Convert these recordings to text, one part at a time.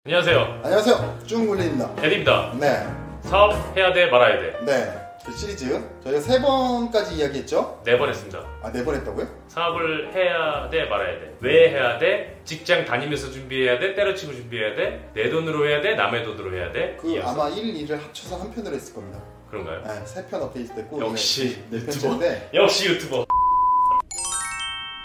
안녕하세요. 안녕하세요. 쭈글리입니다. 에디입니다. 네. 사업 해야 돼 말아야 돼. 네. 그 시리즈 저희가 3번까지 이야기했죠? 4번 했습니다. 아, 4번 했다고요? 사업을 해야 돼 말아야 돼. 왜 해야 돼? 직장 다니면서 준비해야 돼? 때려치고 준비해야 돼? 내 돈으로 해야 돼? 남의 돈으로 해야 돼? 그 아마 1, 2를 합쳐서 한 편으로 했을 겁니다. 그런가요? 네, 3편 업데이트 됐고 역시 네 유튜버. 편인데. 역시 유튜버.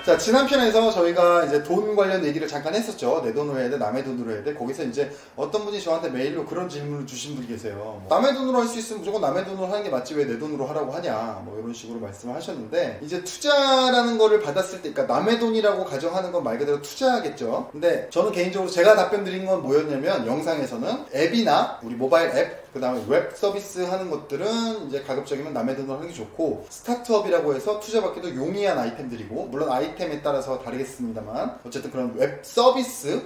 자, 지난 편에서 저희가 이제 돈 관련 얘기를 잠깐 했었죠. 내 돈으로 해야 돼, 남의 돈으로 해야 돼. 거기서 이제 어떤 분이 저한테 메일로 그런 질문을 주신 분이 계세요. 남의 돈으로 할 수 있으면 무조건 남의 돈으로 하는 게 맞지 왜 내 돈으로 하라고 하냐, 뭐 이런 식으로 말씀을 하셨는데, 이제 투자라는 거를 받았을 때, 그러니까 남의 돈이라고 가정하는 건 말 그대로 투자겠죠. 근데 저는 개인적으로 제가 답변 드린 건 뭐였냐면, 영상에서는 앱이나 우리 모바일 앱, 그 다음에 웹 서비스 하는 것들은 이제 가급적이면 남의 돈으로 하는 게 좋고, 스타트업이라고 해서 투자받기도 용이한 아이템들이고, 물론 아이템에 따라서 다르겠습니다만 어쨌든 그런 웹 서비스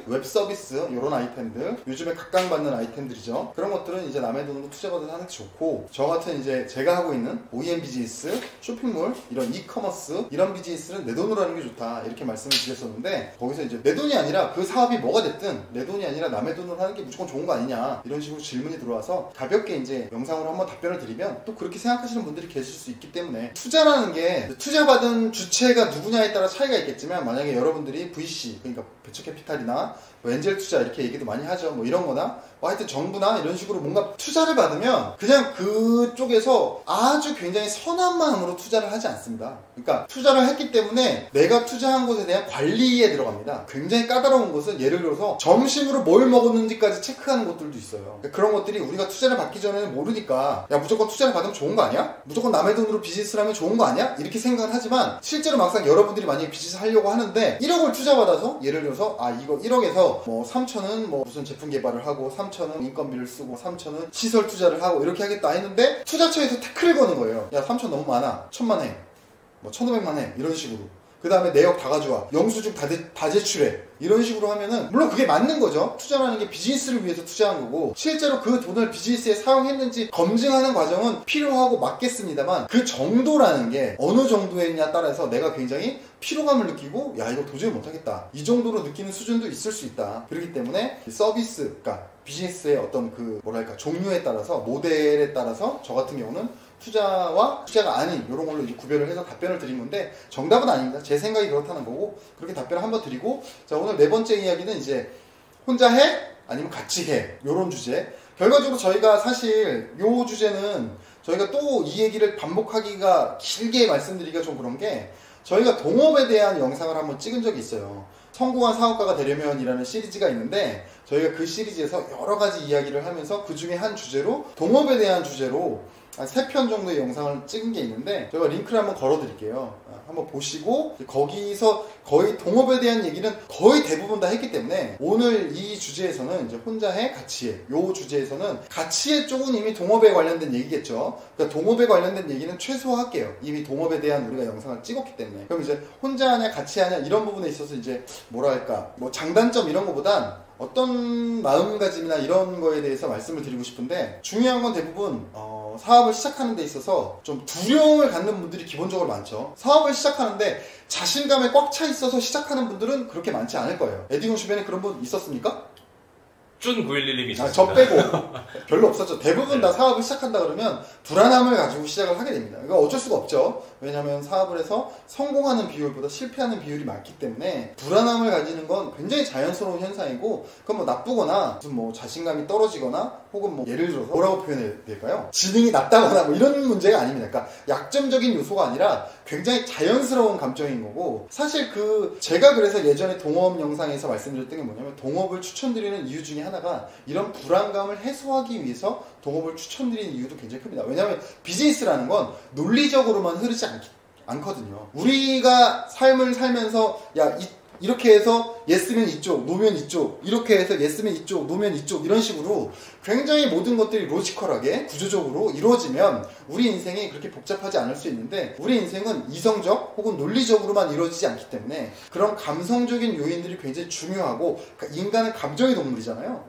이런 아이템들, 요즘에 각광받는 아이템들이죠. 그런 것들은 이제 남의 돈으로 투자받아서 하는 게 좋고, 저 같은 이제 제가 하고 있는 OEM 비즈니스, 쇼핑몰, 이런 이커머스 이런 비즈니스는 내 돈으로 하는 게 좋다 이렇게 말씀을 드렸었는데, 거기서 이제 내 돈이 아니라 그 사업이 뭐가 됐든 내 돈이 아니라 남의 돈으로 하는 게 무조건 좋은 거 아니냐 이런 식으로 질문이 들어와서 가볍게 이제 영상으로 한번 답변을 드리면 또 그렇게 생각하시는 분들이 계실 수 있기 때문에, 투자라는 게 투자받은 주체가 누구냐에 따라 차이가 있겠지만, 만약에 여러분들이 VC, 그러니까 베처캐피탈이나 뭐 엔젤 투자 이렇게 얘기도 많이 하죠. 뭐 이런 거나 뭐 하여튼 정부나 이런 식으로 뭔가 투자를 받으면 그냥 그쪽에서 아주 굉장히 선한 마음으로 투자를 하지 않습니다. 그러니까 투자를 했기 때문에 내가 투자한 것에 대한 관리에 들어갑니다. 굉장히 까다로운 것은, 예를 들어서 점심으로 뭘 먹었는지까지 체크하는 것들도 있어요. 그러니까 그런 것들이 우리가 투자를 받기 전에는 모르니까, 야 무조건 투자를 받으면 좋은 거 아니야? 무조건 남의 돈으로 비즈니스를 하면 좋은 거 아니야? 이렇게 생각을 하지만, 실제로 막상 여러분들이 만약에 비즈니스 하려고 하는데 1억을 투자받아서, 예를 들어서 이거 1억에서 뭐 3천은 뭐 무슨 제품 개발을 하고, 3천은 인건비를 쓰고, 3천은 시설 투자를 하고 이렇게 하겠다 했는데, 투자처에서 태클을 거는 거예요. 야 3천 너무 많아, 1,000만 해, 뭐 1,500만 해, 이런 식으로. 그 다음에 내역 다 가져와, 영수증 다 제출해, 이런 식으로 하면은 물론 그게 맞는 거죠. 투자라는 게 비즈니스를 위해서 투자한 거고, 실제로 그 돈을 비즈니스에 사용했는지 검증하는 과정은 필요하고 맞겠습니다만, 그 정도라는 게 어느 정도였냐에 따라서 내가 굉장히 피로감을 느끼고, 야 이거 도저히 못하겠다 이 정도로 느끼는 수준도 있을 수 있다. 그렇기 때문에 서비스, 그러니까 비즈니스의 어떤 그 뭐랄까 종류에 따라서, 모델에 따라서 저 같은 경우는 투자와 투자가 아닌 이런 걸로 이제 구별을 해서 답변을 드린 건데, 정답은 아닙니다. 제 생각이 그렇다는 거고, 그렇게 답변을 한번 드리고, 자 오늘 4번째 이야기는 이제 혼자 해? 아니면 같이 해? 이런 주제. 결과적으로 저희가 사실 이 주제는 저희가 또 이 얘기를 반복하기가, 길게 말씀드리기가 좀 그런 게, 저희가 동업에 대한 영상을 한번 찍은 적이 있어요. 성공한 사업가가 되려면 이라는 시리즈가 있는데, 저희가 그 시리즈에서 여러 가지 이야기를 하면서 그 중에 한 주제로, 동업에 대한 주제로 한 3편 정도의 영상을 찍은 게 있는데, 제가 링크를 한번 걸어 드릴게요. 한번 보시고, 거기서 거의 동업에 대한 얘기는 거의 대부분 다 했기 때문에, 오늘 이 주제에서는 이제 혼자 해, 같이 해, 요 주제에서는 같이 해 쪽은 이미 동업에 관련된 얘기겠죠. 그러니까 동업에 관련된 얘기는 최소화할게요. 이미 동업에 대한 우리가 영상을 찍었기 때문에. 그럼 이제 혼자 하냐 같이 하냐 이런 부분에 있어서 이제 뭐랄까, 뭐 장단점 이런 거보단 어떤 마음가짐이나 이런 거에 대해서 말씀을 드리고 싶은데, 중요한 건 대부분 사업을 시작하는 데 있어서 좀 두려움을 갖는 분들이 기본적으로 많죠. 사업을 시작하는데 자신감에 꽉 차 있어서 시작하는 분들은 그렇게 많지 않을 거예요. 에디공 주변에 그런 분 있었습니까? 준 911님이 있었습니다. 저 빼고 별로 없었죠. 대부분 다 사업을 시작한다 그러면 불안함을 가지고 시작을 하게 됩니다. 이거 어쩔 수가 없죠. 왜냐하면 사업을 해서 성공하는 비율보다 실패하는 비율이 많기 때문에, 불안함을 가지는 건 굉장히 자연스러운 현상이고, 그건 뭐 나쁘거나 무슨 뭐 자신감이 떨어지거나, 혹은 뭐 예를 들어서 뭐라고 표현해야 될까요? 지능이 낮다거나 뭐 이런 문제가 아닙니다. 그러니까 약점적인 요소가 아니라 굉장히 자연스러운 감정인 거고, 사실 제가 그래서 예전에 동업 영상에서 말씀드렸던 게 뭐냐면, 동업을 추천드리는 이유 중에 하나가 이런 불안감을 해소하기 위해서 동업을 추천드리는 이유도 굉장히 큽니다. 왜냐하면 비즈니스라는 건 논리적으로만 흐르지 않거든요. 우리가 삶을 살면서 이렇게 해서 예스면 이쪽, 노면 이쪽, 이렇게 해서 예스면 이쪽, 노면 이쪽, 이런 식으로 굉장히 모든 것들이 로지컬하게 구조적으로 이루어지면 우리 인생이 그렇게 복잡하지 않을 수 있는데, 우리 인생은 이성적 혹은 논리적으로만 이루어지지 않기 때문에 그런 감성적인 요인들이 굉장히 중요하고, 인간은 감정의 동물이잖아요.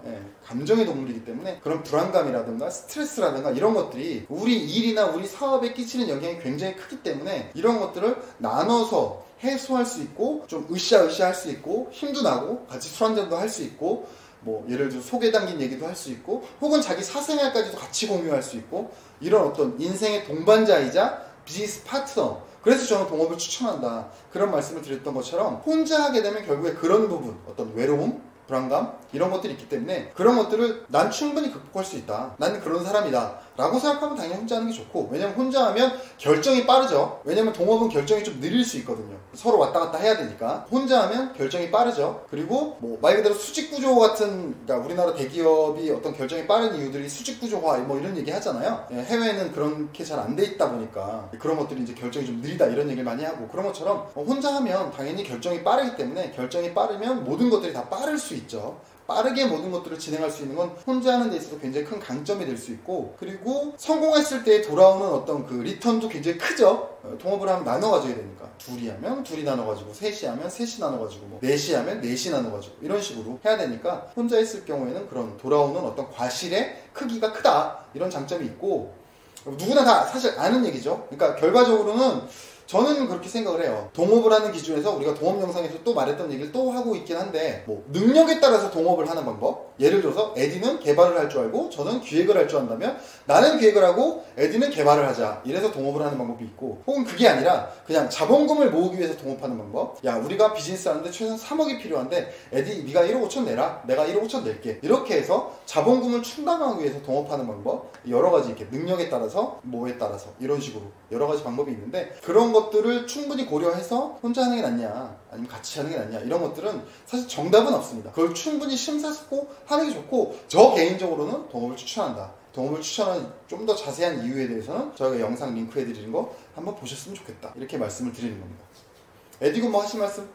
감정의 동물이기 때문에 그런 불안감이라든가 스트레스라든가 이런 것들이 우리 일이나 우리 사업에 끼치는 영향이 굉장히 크기 때문에, 이런 것들을 나눠서 해소할 수 있고 좀 으쌰으쌰 할 수 있고 힘도 나고 같이 술 한잔도 할 수 있고 뭐 예를 들어 속에 담긴 얘기도 할 수 있고 혹은 자기 사생활까지도 같이 공유할 수 있고 이런 어떤 인생의 동반자이자 비즈니스 파트너 그래서 저는 동업을 추천한다 그런 말씀을 드렸던 것처럼 혼자 하게 되면 결국에 그런 부분 어떤 외로움 불안감 이런 것들이 있기 때문에 그런 것들을 난 충분히 극복할 수 있다 나는 그런 사람이다 라고 생각하면 당연히 혼자 하는 게 좋고 왜냐면 혼자 하면 결정이 빠르죠 왜냐면 동업은 결정이 좀 느릴 수 있거든요 서로 왔다 갔다 해야 되니까 혼자 하면 결정이 빠르죠 그리고 뭐 말 그대로 수직구조 같은 그러니까 우리나라 대기업이 어떤 결정이 빠른 이유들이 수직구조화 뭐 이런 얘기 하잖아요 해외는 그렇게 잘 안 돼 있다 보니까 그런 것들이 이제 결정이 좀 느리다 이런 얘기를 많이 하고 그런 것처럼 혼자 하면 당연히 결정이 빠르기 때문에 결정이 빠르면 모든 것들이 다 빠를 수 있죠 빠르게 모든 것들을 진행할 수 있는 건 혼자 하는 데 있어서 굉장히 큰 강점이 될 수 있고 그리고 성공했을 때 돌아오는 어떤 그 리턴도 굉장히 크죠 동업을 하면 나눠 가져야 되니까 둘이 하면 둘이 나눠 가지고 셋이 하면 셋이 나눠 가지고 뭐 넷이 하면 넷이 나눠 가지고 이런 식으로 해야 되니까 혼자 있을 경우에는 그런 돌아오는 어떤 과실의 크기가 크다 이런 장점이 있고 누구나 다 사실 아는 얘기죠 그러니까 결과적으로는 저는 그렇게 생각을 해요. 동업을 하는 기준에서 우리가 동업 영상에서 또 말했던 얘기를 또 하고 있긴 한데 뭐 능력에 따라서 동업을 하는 방법 예를 들어서 에디는 개발을 할 줄 알고 저는 기획을 할 줄 안다면 나는 기획을 하고 에디는 개발을 하자 이래서 동업을 하는 방법이 있고 혹은 그게 아니라 그냥 자본금을 모으기 위해서 동업하는 방법 야 우리가 비즈니스 하는데 최소한 3억이 필요한데 에디 네가 1억 5천 내라 내가 1억 5천 낼게 이렇게 해서 자본금을 충당하기 위해서 동업하는 방법 여러 가지 이렇게 능력에 따라서 뭐에 따라서 이런 식으로 여러 가지 방법이 있는데 그런 것들을 충분히 고려해서 혼자 하는 게 낫냐 아니면 같이 하는 게 낫냐 이런 것들은 사실 정답은 없습니다 그걸 충분히 심사숙고 하는 게 좋고 저 개인적으로는 동업을 추천한다 동업을 추천하는 좀 더 자세한 이유에 대해서는 저희가 영상 링크해 드리는 거 한번 보셨으면 좋겠다 이렇게 말씀을 드리는 겁니다 에디군 뭐 하실 말씀?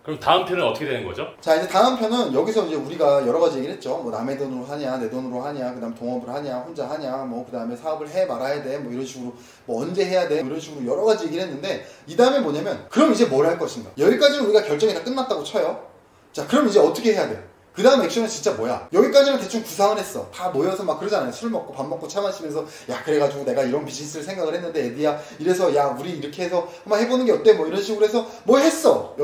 그럼 다음 편은 어떻게 되는 거죠? 자 이제 다음 편은 여기서 이제 우리가 여러 가지 얘기를 했죠 뭐 남의 돈으로 하냐 내 돈으로 하냐 그 다음 동업을 하냐 혼자 하냐 뭐 그 다음에 사업을 해 말아야 돼 뭐 이런 식으로 뭐 언제 해야 돼 뭐 이런 식으로 여러 가지 얘기를 했는데 이 다음에 뭐냐면 그럼 이제 뭘 할 것인가 여기까지는 우리가 결정이 다 끝났다고 쳐요 자 그럼 이제 어떻게 해야 돼 그 다음 액션은 진짜 뭐야 여기까지는 대충 구상을 했어 다 모여서 막 그러잖아요 술 먹고 밥 먹고 차 마시면서 야 그래가지고 내가 이런 비즈니스를 생각을 했는데 에디야 이래서 야 우리 이렇게 해서 한번 해보는 게 어때 뭐 이런 식으로 해서 뭐 했어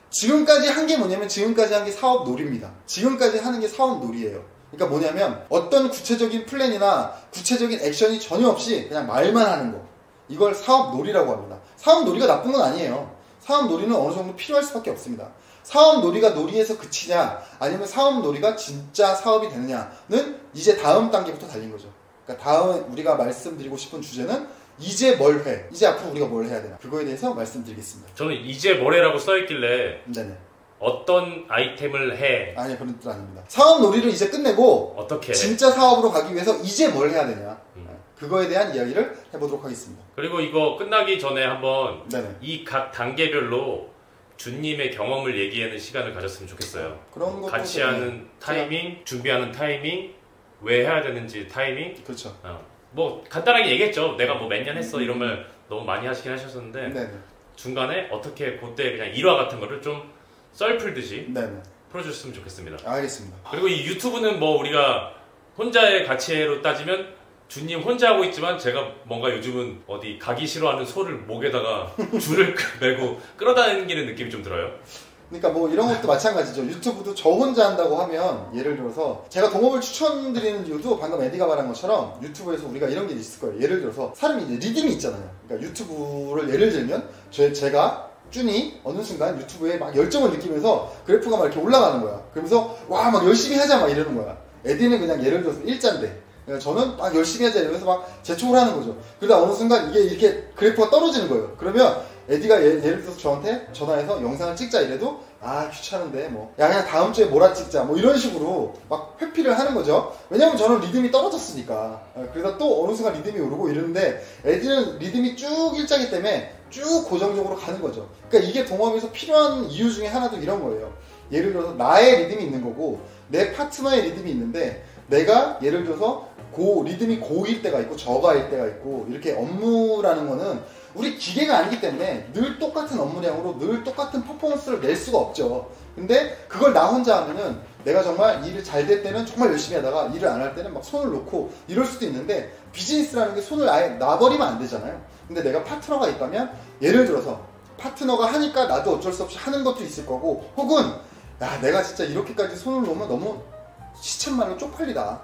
지금까지 한 게 뭐냐면 지금까지 한 게 사업 놀이입니다 지금까지 하는 게 사업 놀이에요 그러니까 뭐냐면 어떤 구체적인 플랜이나 구체적인 액션이 전혀 없이 그냥 말만 하는 거 이걸 사업 놀이라고 합니다 사업 놀이가 나쁜 건 아니에요 사업 놀이는 어느 정도 필요할 수밖에 없습니다 사업 놀이가 놀이에서 그치냐 아니면 사업 놀이가 진짜 사업이 되느냐는 이제 다음 단계부터 달린 거죠 그러니까 다음 우리가 말씀드리고 싶은 주제는 이제 뭘 해? 이제 앞으로 우리가 뭘 해야 되나? 그거에 대해서 말씀드리겠습니다. 저는 이제 뭘 해라고 써있길래 네네. 어떤 아이템을 해? 아니 그런 뜻 아닙니다. 사업 놀이를 이제 끝내고 어떻게 진짜 사업으로 가기 위해서 이제 뭘 해야 되냐? 그거에 대한 이야기를 해보도록 하겠습니다. 그리고 이거 끝나기 전에 한번 네네. 이 각 단계별로 준님의 경험을 얘기하는 시간을 가졌으면 좋겠어요. 그런 것도 같이 하는 타이밍, 준비하는 타이밍, 왜 해야 되는지 타이밍. 그렇죠. 뭐 간단하게 얘기했죠. 내가 뭐 몇 년 했어 이런 말 너무 많이 하시긴 하셨었는데 네네. 중간에 어떻게 그때 그냥 일화 같은 거를 좀 썰 풀듯이 네네. 풀어줬으면 좋겠습니다. 알겠습니다. 그리고 이 유튜브는 뭐 우리가 혼자의 가치로 따지면 주님 혼자 하고 있지만 제가 뭔가 요즘은 어디 가기 싫어하는 소를 목에다가 줄을 메고 끌어다니는 느낌이 좀 들어요. 그러니까 뭐 이런 것도 마찬가지죠. 유튜브도 저 혼자 한다고 하면 예를 들어서 제가 동업을 추천드리는 이유도 방금 에디가 말한 것처럼 유튜브에서 우리가 이런 게 있을 거예요. 예를 들어서 사람이 이제 리듬이 있잖아요. 그러니까 유튜브를 예를 들면 제가 쭈니 어느 순간 유튜브에 막 열정을 느끼면서 그래프가 막 이렇게 올라가는 거야. 그러면서 와 막 열심히 하자 막 이러는 거야. 에디는 그냥 예를 들어서 일자인데 저는 막 열심히 하자 이러면서 막 재촉을 하는 거죠. 그러다 어느 순간 이게 이렇게 그래프가 떨어지는 거예요. 그러면 에디가 예를 들어서 저한테 전화해서 영상을 찍자 이래도 아 귀찮은데 뭐 야 그냥 다음 주에 몰아 찍자 뭐 이런 식으로 막 회피를 하는 거죠. 왜냐면 저는 리듬이 떨어졌으니까. 그래서 또 어느 순간 리듬이 오르고 이러는데 에디는 리듬이 쭉 일자기 때문에 쭉 고정적으로 가는 거죠. 그러니까 이게 동업에서 필요한 이유 중에 하나도 이런 거예요. 예를 들어서 나의 리듬이 있는 거고 내 파트너의 리듬이 있는데 내가 예를 들어서 리듬이 고일 때가 있고 저가일 때가 있고 이렇게 업무라는 거는 우리 기계가 아니기 때문에 늘 똑같은 업무량으로 늘 똑같은 퍼포먼스를 낼 수가 없죠. 근데 그걸 나 혼자 하면은 내가 정말 일을 잘 될 때는 정말 열심히 하다가 일을 안 할 때는 막 손을 놓고 이럴 수도 있는데 비즈니스라는 게 손을 아예 놔버리면 안 되잖아요. 근데 내가 파트너가 있다면 예를 들어서 파트너가 하니까 나도 어쩔 수 없이 하는 것도 있을 거고, 혹은 야 내가 진짜 이렇게까지 손을 놓으면 너무 시쳇말로 쪽팔리다,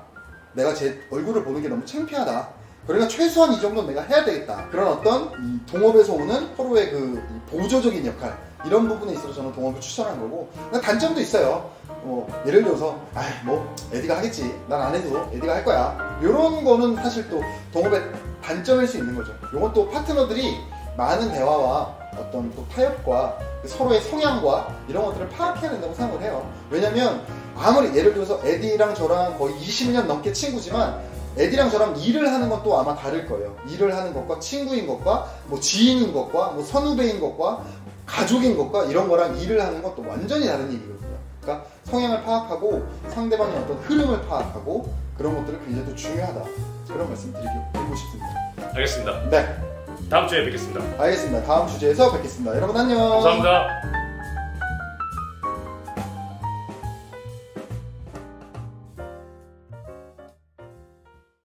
내가 제 얼굴을 보는 게 너무 창피하다, 그러니까 최소한 이 정도는 내가 해야 되겠다. 그런 어떤 이 동업에서 오는 서로의 그 보조적인 역할, 이런 부분에 있어서 저는 동업을 추천한 거고, 단점도 있어요. 예를 들어서 뭐 에디가 하겠지, 난 안 해도 에디가 할 거야, 이런 거는 사실 또 동업의 단점일 수 있는 거죠. 이건 또 파트너들이 많은 대화와 어떤 또 타협과 서로의 성향과 이런 것들을 파악해야 된다고 생각을 해요. 왜냐면 아무리 예를 들어서 에디랑 저랑 거의 20년 넘게 친구지만 에디랑 저랑 일을 하는 건 또 아마 다를 거예요. 일을 하는 것과 친구인 것과 뭐 지인인 것과 뭐 선후배인 것과 가족인 것과 이런 거랑 일을 하는 건 또 완전히 다른 얘기거든요. 그러니까 성향을 파악하고 상대방의 어떤 흐름을 파악하고 그런 것들을 굉장히 또 중요하다, 그런 말씀 드리고 싶습니다. 알겠습니다. 네, 다음 주에 뵙겠습니다. 알겠습니다. 다음 주제에서 뵙겠습니다. 여러분 안녕. 감사합니다.